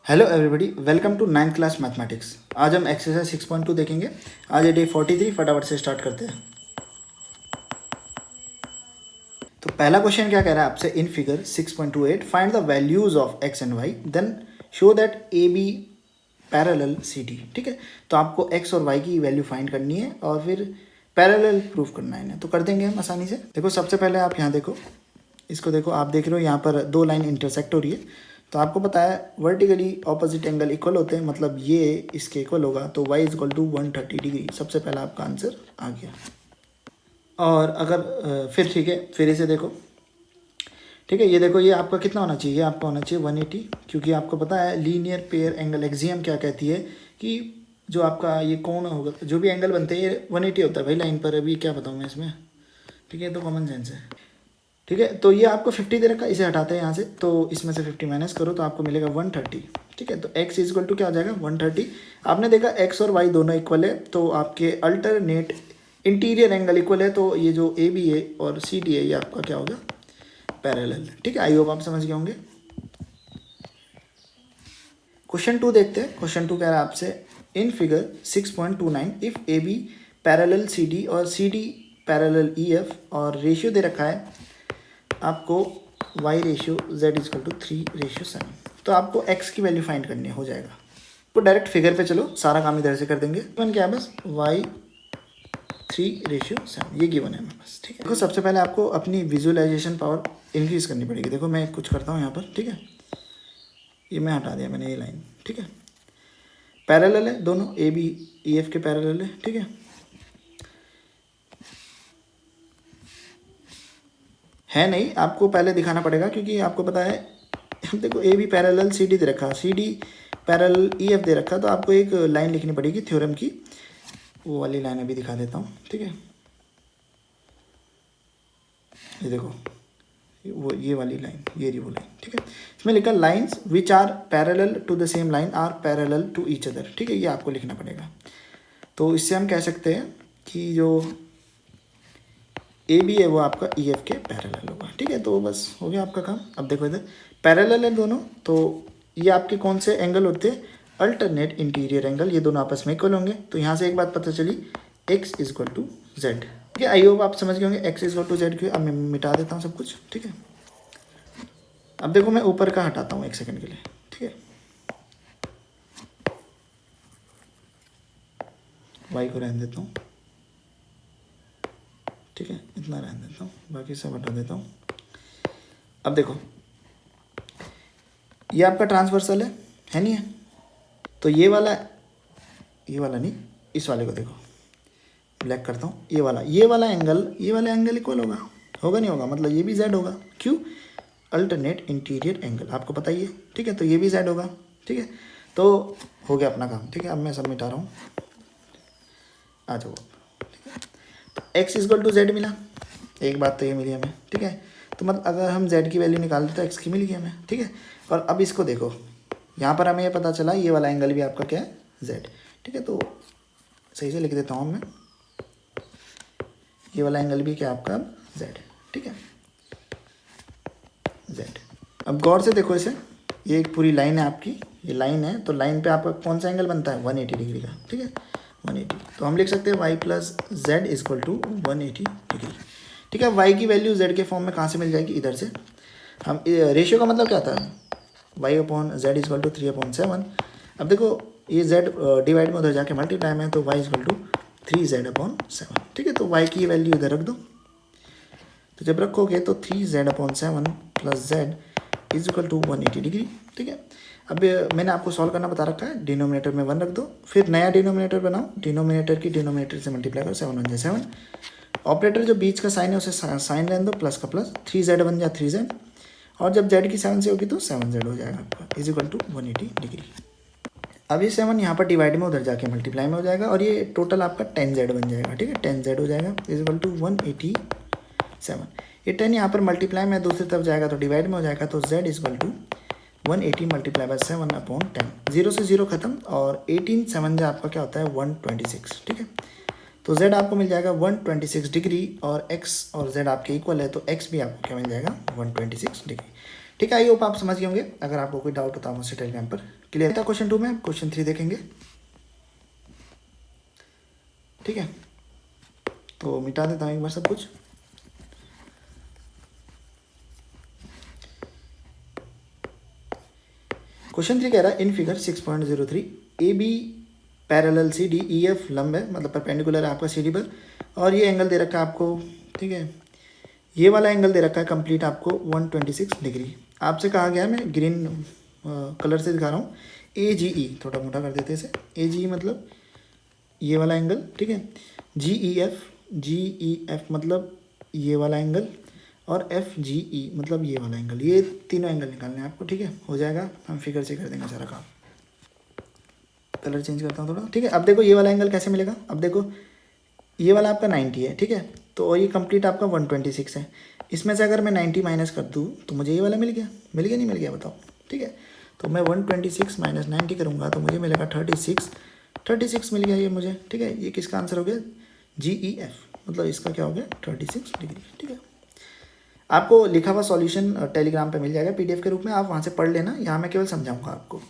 Hello everybody, welcome to 9th class mathematics. आज हम exercise 6.2 देखेंगे। आज है डे 43। फटाफट से स्टार्ट करते हैं। तो पहला क्वेश्चन क्या कह रहा है आपसे, in figure 6.28 find the values of x and y then show that A B parallel C D. ठीक है, तो आपको एक्स और वाई की वैल्यू फाइंड करनी है और फिर पैरेलल प्रूफ करना है। तो कर देंगे हम आसानी से। देखो सबसे पहले आप यहाँ देखो, इसको देखो, आप देख रहे हो यहाँ पर दो लाइन इंटरसेक्ट हो रही है। तो आपको पता है वर्टिकली ऑपोजिट एंगल इक्वल होते हैं, मतलब ये इसके इक्वल होगा, तो y is equal to 130 degree. सबसे पहला आपका आंसर आ गया। और अगर फिर ठीक है, फिर इसे देखो। ठीक है, ये देखो, ये आपका कितना होना चाहिए, ये आपका होना चाहिए 180, क्योंकि आपको पता है लीनियर पेयर एंगल एक्सियम क्या कहती है कि जो आपका ये कौन होगा, जो भी एंगल बनते हैं ये 180 होता है भाई लाइन पर। अभी क्या बताऊँ मैं इसमें, ठीक है, तो कॉमन सेंस है। ठीक है, तो ये आपको 50 दे रखा है, इसे हटाते हैं यहाँ से, तो इसमें से 50 माइनस करो तो आपको मिलेगा 130। ठीक है, तो x इज इक्वल टू क्या हो जाएगा 130। आपने देखा x और y दोनों इक्वल है, तो आपके अल्टरनेट इंटीरियर एंगल इक्वल है, तो ये जो ए बी है और सी डी है ये आपका क्या होगा, पैरेलल। ठीक है, आई होप आप समझ गए होंगे। क्वेश्चन 2 देखते हैं। क्वेश्चन 2 कह रहा है आपसे, in figure 6.29 if A B parallel C D और C D parallel E F, और रेशियो दे रखा है आपको y ratio z equal to 3:7। तो आपको x की वैल्यू फाइंड करनी है, हो जाएगा। तो डायरेक्ट फिगर पे चलो, सारा काम इधर से कर देंगे। गिवन क्या है, बस y 3:7 ये गिवन है हमें बस। ठीक है, देखो सबसे पहले आपको अपनी विजुअलाइजेशन पावर इंक्रीज करनी पड़ेगी। देखो मैं कुछ करता हूँ यहाँ पर। ठीक है, ये मैं हटा दिया मैंने ये लाइन। ठीक है, पैरेलल है दोनों, ए बी ई एफ के पैरेलल है। ठीक है नहीं, आपको पहले दिखाना पड़ेगा, क्योंकि आपको पता है हम देखो A B parallel C D दे रखा, C D parallel E F दे रखा, तो आपको एक लाइन लिखनी पड़ेगी थ्योरम की। वो वाली लाइन अभी दिखा देता हूँ। ठीक है, ये देखो, ये वाली लाइन, ये रही वो लाइन। ठीक है, इसमें लिखा lines which are parallel to the same line are parallel to each other. ठीक है, ये आपको लिखना पड़ेगा। तो इससे हम कह सकते हैं कि जो ए बी है वो आपका ई एफ के पैरेलल होगा। ठीक है, तो बस हो गया आपका काम। अब देखो इधर पैरेलल है दोनों, तो ये आपके कौन से एंगल होते हैं, अल्टरनेट इंटीरियर एंगल, ये दोनों आपस में इक्वल होंगे। तो यहाँ से एक बात पता चली, x is equal to z. ठीक है, आई होप आप समझ गए होंगे x is equal to z क्यों। अब मैं मिटा देता हूँ सब कुछ। ठीक है, अब देखो मैं ऊपर का हटाता हूँ एक सेकंड के लिए। ठीक है, y को रहने देता हूँ। ठीक है, इतना रहने देता हूँ, बाकी सब हटा देता हूँ। अब देखो ये आपका ट्रांसवर्सल है नहीं है, तो ये वाला नहीं, इस वाले को देखो, ब्लैक करता हूँ, ये वाला एंगल इक्वल होगा नहीं होगा, मतलब ये भी z होगा। क्यों, अल्टरनेट इंटीरियर एंगल आपको पता ही है। ठीक है, तो ये भी z होगा। ठीक है, तो हो गया अपना काम। ठीक है, अब मैं सब मिटा रहा हूँ, आ जाओ। ठीक है, तो x इजक्वल टू जेड मिला, एक बात तो ये मिली हमें। ठीक है, तो मतलब अगर हम z की वैल्यू निकाल दें तो x की मिल गई हमें। ठीक है, और अब इसको देखो, यहाँ पर हमें ये पता चला ये वाला एंगल भी आपका क्या है, z। ठीक है, तो सही से लिख देता हूँ मैं, ये वाला एंगल भी क्या आपका z। ठीक है, z। अब गौर से देखो इसे, ये एक पूरी लाइन है आपकी, ये लाइन है, तो लाइन पे आपका कौन सा एंगल बनता है, 180 डिग्री का। ठीक है, 180, तो हम लिख सकते हैं y plus z is equal to 180 degree. ठीक है, y की वैल्यू z के फॉर्म में कहाँ से मिल जाएगी, इधर से। हम रेशियो का मतलब क्या था, y upon z is equal to 3/7। अब देखो ये z डिवाइड में उधर जाके मल्टीप्लाई में, तो y इजक्वल टू 3z/7। ठीक है, तो y की वैल्यू इधर रख दो, तो जब रखोगे तो 3z/7 plus z is equal to 180 degree. ठीक है, अब मैंने आपको सॉल्व करना बता रखा है, डिनोमिनेटर में 1 रख दो, फिर नया डिनोमिनेटर बनाओ, डिनोमिनेटर की डिनोमिनेटर से मल्टीप्लाई करो, 7 1 जा 7, ऑपरेटर जो बीच का साइन है उसे साइन रहने दो, प्लस का प्लस, 3z बन जा 3z, और जब z की 7 से होगी तो 7z हो जाएगा आपका, इज इक्वल टू 180 डिग्री। अब ये 7 यहाँ पर डिवाइड में उधर जाके मल्टीप्लाई में हो जाएगा, और ये टोटल आपका 10z बन जाएगा। ठीक है, 10z हो जाएगा, इज इक्वल टू 187। ये 10 यहाँ पर मल्टीप्लाई में दूसरी तरफ जाएगा तो डिवाइड में हो जाएगा, तो z is equal to 180 multiply by 7/10, 0 से 0 खत्म, और 18 7 जो आपका क्या होता है 126। ठीक है, तो z आपको मिल जाएगा 126 डिग्री, और x और z आपके इक्वल है, तो x भी आपको क्या मिल जाएगा 126 डिग्री। ठीक है, आई होप आप समझ गए होंगे। अगर आपको कोई डाउट होता है मुझसे टेलीग्राम पर क्लियर था। क्वेश्चन 2 में क्वेश्चन 3 देखेंगे। ठीक है, तो मिटा देता हूँ एक बार सब कुछ। क्वेश्चन 3 कह रहा है in figure 6.03 A B parallel C D E F लंब है, मतलब परपेंडिकुलर है आपका सी डी पर, और ये एंगल दे रखा है आपको। ठीक है, ये वाला एंगल दे रखा है कंप्लीट आपको 126 डिग्री। आपसे कहा गया है, मैं ग्रीन कलर से दिखा रहा हूँ, ए जी ई, थोड़ा मोटा कर देते हैं इसे। ए जी ई मतलब ये वाला एंगल। ठीक है, जी ई एफ मतलब ये वाला एंगल, और एफ जी ई मतलब ये वाला एंगल। ये तीनों एंगल निकालने हैं आपको। ठीक है, हो जाएगा, हम फिगर से कर देंगे सारा काम। कलर चेंज करता हूँ थोड़ा। ठीक है, अब देखो ये वाला एंगल कैसे मिलेगा। अब देखो ये वाला आपका 90 है। ठीक है, तो ये कंप्लीट आपका 126 है। इसमें से अगर मैं 90 माइनस कर दूँ तो मुझे ये वाला मिल गया। मिल गया नहीं मिल गया बताओ। ठीक है, तो मैं 126 माइनस 90 करूँगा तो मुझे मिलेगा 36 मिल गया ये मुझे। ठीक है, ये किसका आंसर हो गया, जी ई एफ, मतलब इसका क्या हो गया 36 डिग्री। ठीक है, आपको लिखा हुआ सॉल्यूशन टेलीग्राम पे मिल जाएगा पीडीएफ के रूप में, आप वहाँ से पढ़ लेना। यहाँ मैं केवल समझाऊंगा आपको,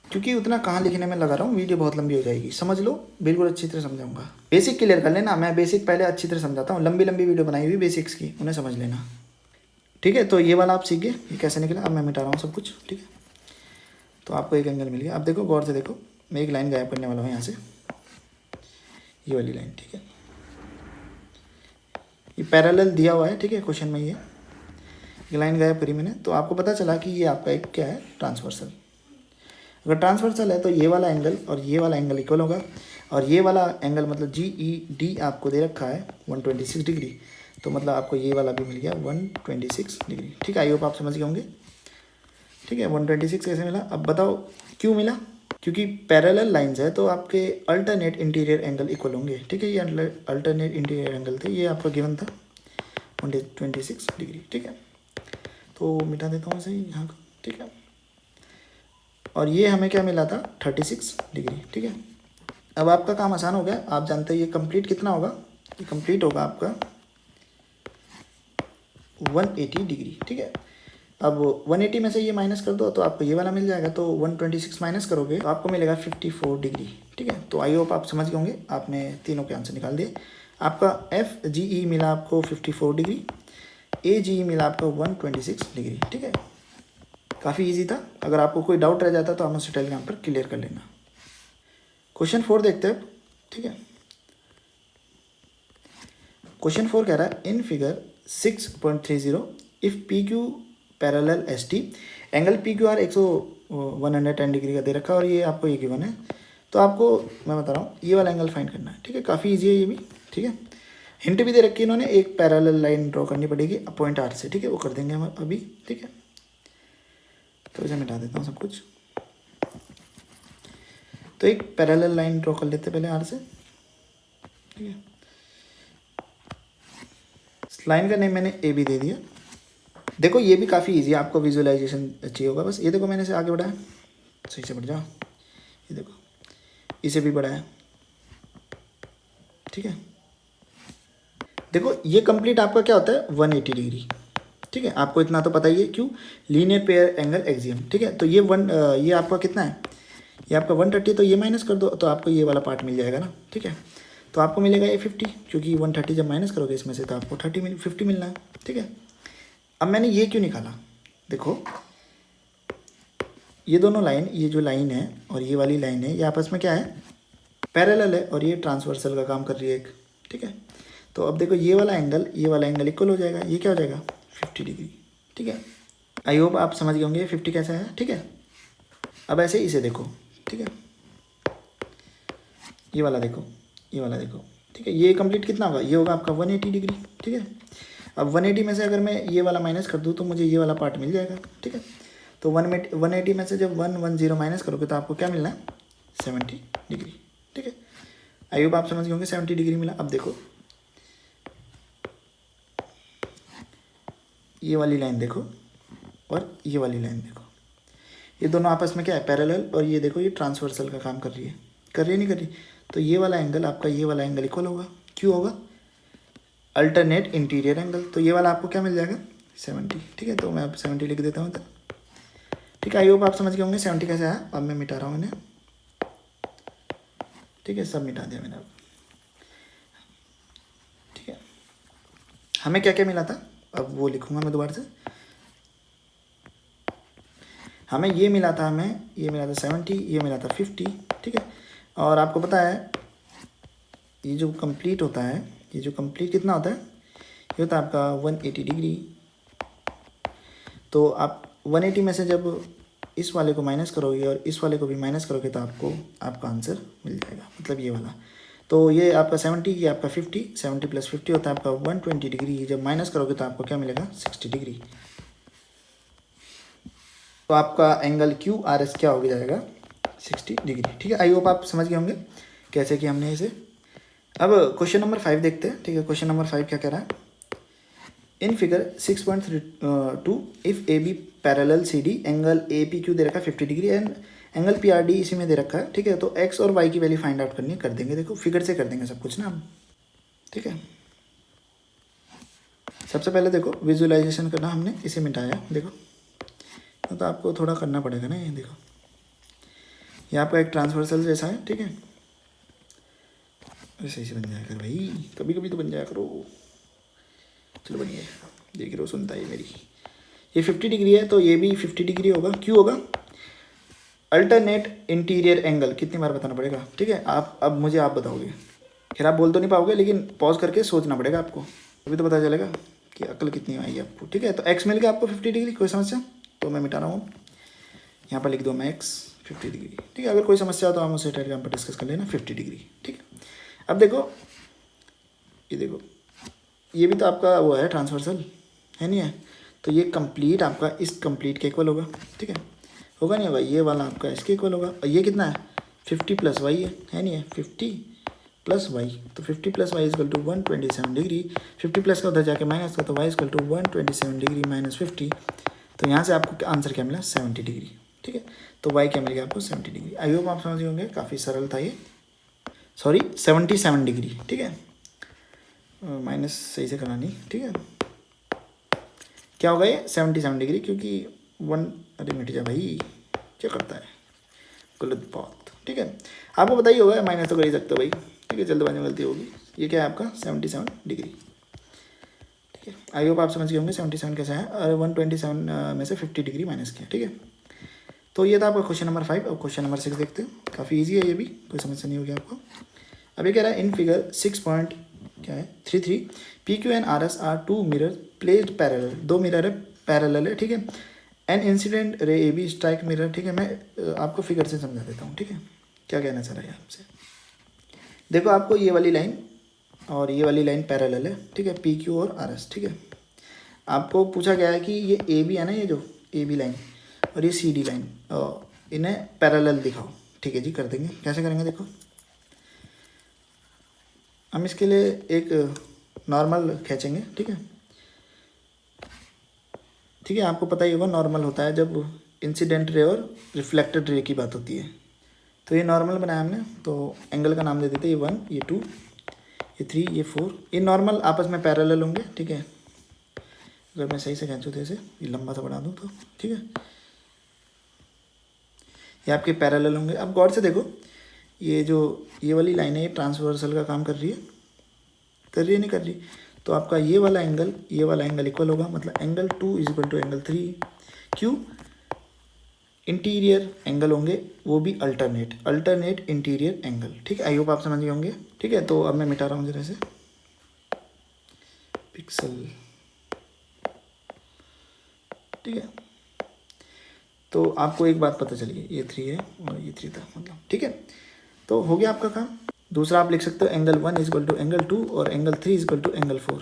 क्योंकि उतना कहाँ लिखने में लगा रहा हूँ, वीडियो बहुत लंबी हो जाएगी। समझ लो, बिल्कुल अच्छी तरह समझाऊंगा। बेसिक क्लियर कर लेना, मैं बेसिक पहले अच्छी तरह समझाता हूँ। लंबी वीडियो बनाई हुई बेसिक्स की, उन्हें समझ लेना। ठीक है, तो ये वाला आप सीख गए, ये कैसे निकला। अब मैं मिटा रहा हूँ सब कुछ। ठीक है, तो आपको एक एंगल मिल गया। अब देखो गौर से देखो, मैं एक लाइन गायब करने वाला हूँ यहाँ से, ये वाली लाइन। ठीक है, ये पैरेलल दिया हुआ है। ठीक है, क्वेश्चन में ये लाइन गायब करी मैंने, तो आपको पता चला कि ये आपका एक क्या है, ट्रांसवर्सल। अगर ट्रांसवर्सल है तो ये वाला एंगल और ये वाला एंगल इक्वल होगा, और ये वाला एंगल मतलब जी ई डी आपको दे रखा है 126 डिग्री, तो मतलब आपको ये वाला भी मिल गया 126 डिग्री। ठीक है, आई होप आप समझ गए होंगे। ठीक है, 126 कैसे मिला, अब बताओ क्यों मिला। क्योंकि पैरेलल लाइंस है तो आपके अल्टरनेट इंटीरियर एंगल इक्वल होंगे। ठीक है, ये अल्टरनेट इंटीरियर एंगल थे, ये आपका गिवन था 126 डिग्री। ठीक है, तो मिटा देता हूँ सही यहाँ का। ठीक है, और ये हमें क्या मिला था 36 डिग्री। ठीक है, अब आपका काम आसान हो गया। आप जानते हैं ये कंप्लीट कितना होगा, ये कंप्लीट होगा आपका 180 डिग्री। ठीक है, अब 180 में से ये माइनस कर दो तो आपको ये वाला मिल जाएगा, तो 126 माइनस करोगे तो आपको मिलेगा 54 डिग्री। ठीक है, तो आई होप आप समझ गए होंगे। आपने तीनों के आंसर निकाल दिए। आपका एफ जी ई मिला आपको 54 डिग्री, ए जी ई मिला आपको 126 डिग्री। ठीक है, काफ़ी इजी था। अगर आपको कोई डाउट रह जाता तो आप मुझसे टेलीग्राम पर क्लियर कर लेना। क्वेश्चन 4 देखते हैं। ठीक है, क्वेश्चन 4 कह रहा है in figure 6.30 if P Q parallel S T, angle P Q R 110 degree का दे रखा है और ये आपको ये गिवन है। तो आपको मैं बता रहा हूँ ये वाला एंगल फाइंड करना है। ठीक है, काफ़ी ईजी है ये भी। ठीक है, हिंट भी दे रखी है इन्होंने, एक पैरेलल लाइन ड्रॉ करनी पड़ेगी पॉइंट आर से। ठीक है, वो कर देंगे हम अभी। ठीक है, तो इसे मिटा देता हूँ सब कुछ। तो एक पैरेलल लाइन ड्रॉ कर लेते पहले आर से। ठीक है, लाइन का नेम मैंने ए बी दे दिया। देखो ये भी काफ़ी इजी है, आपको विजुअलाइजेशन चाहिए होगा बस। ये देखो मैंने इसे आगे बढ़ाया, सही से बढ़ जाओ। ये देखो इसे भी बढ़ाया। ठीक है, देखो ये कंप्लीट आपका क्या होता है 180 डिग्री। ठीक है, आपको इतना तो पता ही है, क्यों, लीनियर पेयर एंगल एक्सियम। ठीक है, तो ये आपका कितना है, ये आपका 130, तो ये माइनस कर दो तो आपको ये वाला पार्ट मिल जाएगा ना। ठीक है, तो आपको मिलेगा ये 50, क्योंकि 130 जब माइनस करोगे इसमें से तो आपको 50 मिलना है। ठीक है, अब मैंने ये क्यों निकाला, देखो ये दोनों लाइन, ये जो लाइन है और ये वाली लाइन है, ये आपस में क्या है, पैरेलल है, और ये ट्रांसवर्सल का काम कर रही है एक। ठीक है, तो अब देखो ये वाला एंगल इक्वल हो जाएगा, ये क्या हो जाएगा 50 डिग्री। ठीक है, आई होप आप समझ गए होंगे 50 कैसा है। ठीक है, अब ऐसे इसे देखो। ठीक है, ये वाला देखो, ये वाला देखो। ठीक है, ये कंप्लीट कितना होगा, ये होगा आपका 180 डिग्री। ठीक है, अब 180 में से अगर मैं ये वाला माइनस कर दूँ तो मुझे ये वाला पार्ट मिल जाएगा। ठीक है, तो 180 में से जब 110 माइनस करोगे तो आपको क्या मिलना है 70 डिग्री। ठीक है, आई होप आप समझ गए होंगे 70 डिग्री मिला। अब देखो ये वाली लाइन देखो और ये वाली लाइन देखो, ये दोनों आपस में क्या है पैरेलल, और ये देखो ये ट्रांसवर्सल का काम कर रही है नहीं कर रही। तो ये वाला एंगल आपका ये वाला एंगल इक्वल होगा, क्यों होगा, अल्टरनेट इंटीरियर एंगल। तो ये वाला आपको क्या मिल जाएगा 70, ठीक है। तो मैं अब 70 लिख देता हूँ इधर, ठीक है। आई होप आप समझ गए होंगे 70 कैसे आया। अब मैं मिटा रहा हूँ इन्हें, ठीक है, सब मिटा दिया मैंने अब, ठीक है। हमें क्या क्या मिला था, अब वो लिखूँगा मैं दोबारा से। हमें ये मिला था, हमें ये मिला था 70, ये मिला था 50, ठीक है। और आपको पता है ये जो कंप्लीट होता है, ये जो कंप्लीट कितना होता है, ये होता है आपका 180 डिग्री। तो आप 180 में से जब इस वाले को माइनस करोगे और इस वाले को भी माइनस करोगे तो आपको आपका आंसर मिल जाएगा, मतलब ये वाला। तो ये आपका 70, ये आपका 50, 70 + 50 होता है आपका 120 डिग्री। जब माइनस करोगे तो आपको क्या मिलेगा, 60 डिग्री। तो आपका एंगल क्यू आर एस क्या हो जाएगा, 60 डिग्री, ठीक है। आई होप आप समझ गए होंगे कैसे कि हमने इसे। अब क्वेश्चन नंबर 5 देखते हैं, ठीक है। क्वेश्चन नंबर 5 क्या कह रहा है, in figure 6.2 if A B parallel C D, angle A P Q दे रखा है 50 degree and angle P R D इसी में दे रखा है, ठीक है। तो एक्स और वाई की वैल्यू फाइंड आउट करनी है, कर देंगे। देखो फिगर से कर देंगे सब कुछ ना हम, ठीक है। सबसे पहले देखो विजुअलाइजेशन करना, हमने इसे मिटाया, देखो तो आपको थोड़ा करना पड़ेगा ना। ये देखो ये आपका एक ट्रांसवर्सल जैसा है, ठीक है। ऐसे ही बन जाया कर भाई, कभी कभी तो बन जाया करो। चलो बनिए, देख रहे हो, सुनता है मेरी। ये 50 डिग्री है तो ये भी 50 डिग्री होगा। क्यों होगा, अल्टरनेट इंटीरियर एंगल, कितनी बार बताना पड़ेगा, ठीक है। आप अब मुझे आप बताओगे, खैर आप बोल तो नहीं पाओगे लेकिन पॉज करके सोचना पड़ेगा आपको, अभी तो पता चलेगा कि अकल कितनी आई आपको, ठीक है। तो एक्स मिल गया आपको 50 डिग्री, कोई समस्या, तो मैं मिटा रहा हूँ, यहाँ पर लिख दो मैं एक्स 50 डिग्री, ठीक है। अगर कोई समस्या हो तो हम उसे टेलीग्राम पर डिस्कस कर लेना, 50 डिग्री, ठीक है। अब देखो ये देखो, ये भी तो आपका वो है ट्रांसवर्सल, है नहीं है। तो ये कंप्लीट आपका इस कंप्लीट के इक्वल होगा, ठीक है। होगा नहीं होगा, ये वाला आपका इसके इक्वल होगा। और ये कितना है, 50 + y है नहीं है, 50 + y। तो 50 + y = 127 डिग्री। 50 प्लस का उधर जाके माइनस का, तो y = 127 डिग्री - 50। तो यहाँ से आपको आंसर क्या मिला, 70 डिग्री, ठीक है। तो y क्या मिल गया आपको, 70 डिग्री। आई होप आप समझ होंगे, काफ़ी सरल था ये, सॉरी 77 डिग्री, ठीक है। माइनस सही से करना नहीं, ठीक है। क्या होगा ये 77 डिग्री, क्योंकि 1, अरे मिट जा भाई, क्या करता है, गलत बात, ठीक है। आपको पता ही होगा, माइनस तो कर ही सकते हो भाई, ठीक है, जल्दबाजी में गलती होगी। ये क्या है आपका 77 डिग्री, ठीक है। आई होप आप समझ गए होंगे 77 कैसा है, और 127 में से 50 डिग्री माइनस किया, ठीक है। तो ये था आपका क्वेश्चन नंबर 5। अब क्वेश्चन नंबर 6 देखते हैं, काफ़ी ईजी है ये भी, कोई समस्या नहीं होगी आपको। अब ये कह रहा है in figure 6.33 P Q and R S R 2 mirror placed parallel, 2 mirror है पैरेलल है, ठीक है। An incident ray A B strike mirror, ठीक है। मैं आपको फिगर से समझा देता हूँ, ठीक है, क्या कहना चाह रहा है आपसे। देखो आपको ये वाली लाइन और ये वाली लाइन पैरेलल है, ठीक है, पी क्यू और आर एस, ठीक है। आपको पूछा गया है कि ये ए बी है ना, ये जो ए बी लाइन और ये सी डी लाइन, इन्हें पैरेलल दिखाओ, ठीक है जी। कर देंगे, कैसे करेंगे देखो, हम इसके लिए एक नॉर्मल खींचेंगे, ठीक है, ठीक है। आपको पता ही होगा नॉर्मल होता है जब इंसिडेंट रे और रिफ्लेक्टेड रे की बात होती है। तो ये नॉर्मल बनाया हमने, तो एंगल का नाम दे देते, ये 1, ये 2, ये 3, ये 4। ये नॉर्मल आपस में पैरेलल होंगे, ठीक है। अगर मैं सही से खींचूँ तो इसे ये लंबा सा बना दूँ तो, ठीक है, ये आपके पैरेलल होंगे। अब गौर से देखो, ये जो ये वाली लाइन है ये ट्रांसवर्सल का काम कर रही है, नहीं कर रही। तो आपका ये वाला एंगल इक्वल होगा, मतलब एंगल 2 = एंगल 3। क्यों, इंटीरियर एंगल होंगे वो भी अल्टरनेट इंटीरियर एंगल, ठीक है। आई होप आप समझ गए होंगे, ठीक है। तो अब मैं मिटा रहा हूँ जरा से पिक्सल, ठीक है। तो आपको एक बात पता चली, ये 3 है और ये 3 था, मतलब, ठीक है। तो हो गया आपका काम। दूसरा आप लिख सकते हो एंगल 1 = एंगल 2 और एंगल 3 = एंगल 4।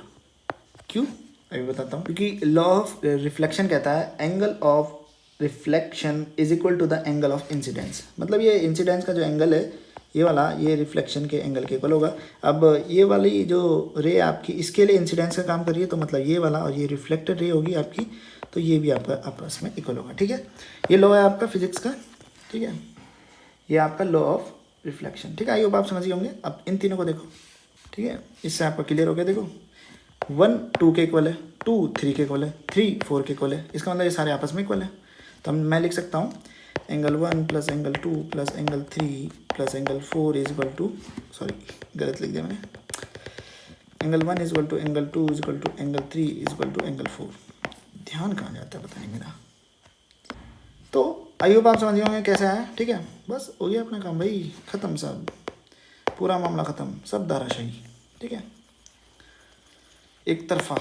क्यों, अभी बताता हूँ। क्योंकि लॉ ऑफ रिफ्लेक्शन कहता है angle of reflection is equal to the angle of incidence, मतलब ये इंसिडेंस का जो एंगल है ये वाला, ये रिफ्लेक्शन के एंगल के इक्वल होगा। अब ये वाली जो रे आपकी इसके लिए इंसिडेंस का काम कर रही है, तो मतलब ये वाला और ये रिफ्लेक्टेड रे होगी आपकी, तो ये भी आपका आपस में इक्वल होगा, ठीक है। ये लॉ है आपका फिजिक्स का, ठीक है। ये आपका लॉ ऑफ रिफ्लेक्शन, ठीक है। आई होप आप समझ गए होंगे। अब इन तीनों को देखो, ठीक है, इससे आपका क्लियर हो गया। देखो 1 2 के इक्वल है, 2 3 के इक्वल है, 3 4 के इक्वल है। इसका मतलब ये सारे आपस में इक्वल है। तो मैं लिख सकता हूँ angle 1 plus angle 2 plus angle 3 plus angle 4 is equal to, sorry गलत लिख दिया मैंने, angle 1 is equal to angle 2 is equal to angle 3 is equal to angle 4। ध्यान कहाँ जाता है पता नहीं मेरा। तो आई होप आप समझ गए होंगे कैसे आया। ठीक है, बस हो गया अपना काम भाई, ख़त्म सब, पूरा मामला ख़त्म, सब दाराशाही। ठीक है, एक तरफा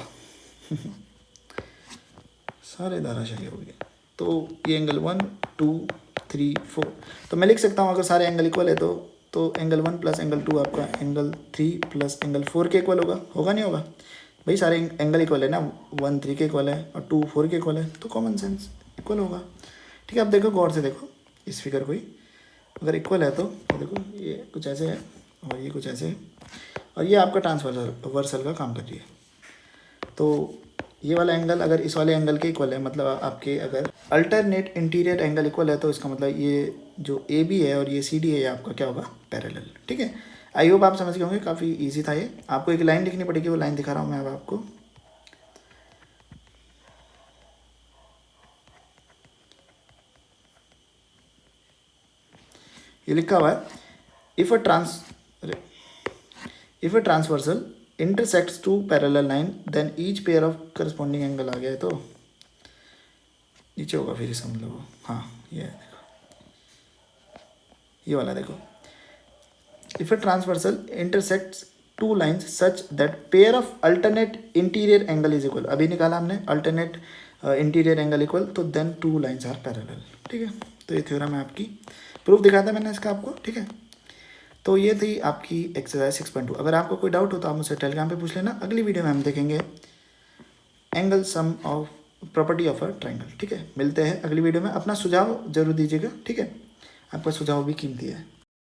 सारे दाराशाही हो गए। तो ये एंगल 1 2 3 4, तो मैं लिख सकता हूँ अगर सारे एंगल इक्वल है तो एंगल 1 प्लस एंगल 2 आपका एंगल 3 प्लस एंगल 4 के इक्वल होगा, होगा नहीं होगा भाई, सारे एंगल इक्वल है ना, 1 3 के इक्वल है और 2 4 के इक्वल है, तो कॉमन सेंस इक्वल होगा। ठीक है, अब देखो गौर से देखो इस फिगर को ही, अगर इक्वल है तो देखो ये कुछ ऐसे है और ये कुछ ऐसे है और ये आपका ट्रांसवर्सल का काम कर रही है। तो ये वाला एंगल अगर इस वाले एंगल के इक्वल है, मतलब आपके अगर अल्टरनेट इंटीरियर एंगल इक्वल है, तो इसका मतलब ये जो ए बी है और ये सी डी है, ये आपका क्या होगा, पैरेलल। ठीक है, आई होप आप समझ गए होंगे, काफ़ी इजी था ये। आपको एक लाइन लिखनी पड़ेगी, वो लाइन दिखा रहा हूँ मैं अब आपको। ये लिखा हुआ है if a transversal intersects two parallel line then each pair of corresponding angle, आ गया है तो नीचे होगा फिर इसका मतलब, हाँ ये है, देखो ये वाला देखो, if a transversal intersects two lines such that pair of alternate interior angle is equal, अभी निकाला हमने अल्टरनेट इंटीरियर एंगल इक्वल, तो then two lines are parallel. ठीक है, तो ये थ्योरम है आपकी, प्रूफ दिखाया था मैंने इसका आपको। ठीक है, तो ये थी आपकी एक्सरसाइज 6.2। अगर आपको कोई डाउट हो तो आप मुझसे टेलीग्राम पे पूछ लेना। अगली वीडियो में हम देखेंगे angle sum of property of a triangle. ठीक है, मिलते हैं अगली वीडियो में। अपना सुझाव जरूर दीजिएगा। ठीक है, आपका सुझाव भी कीमती है।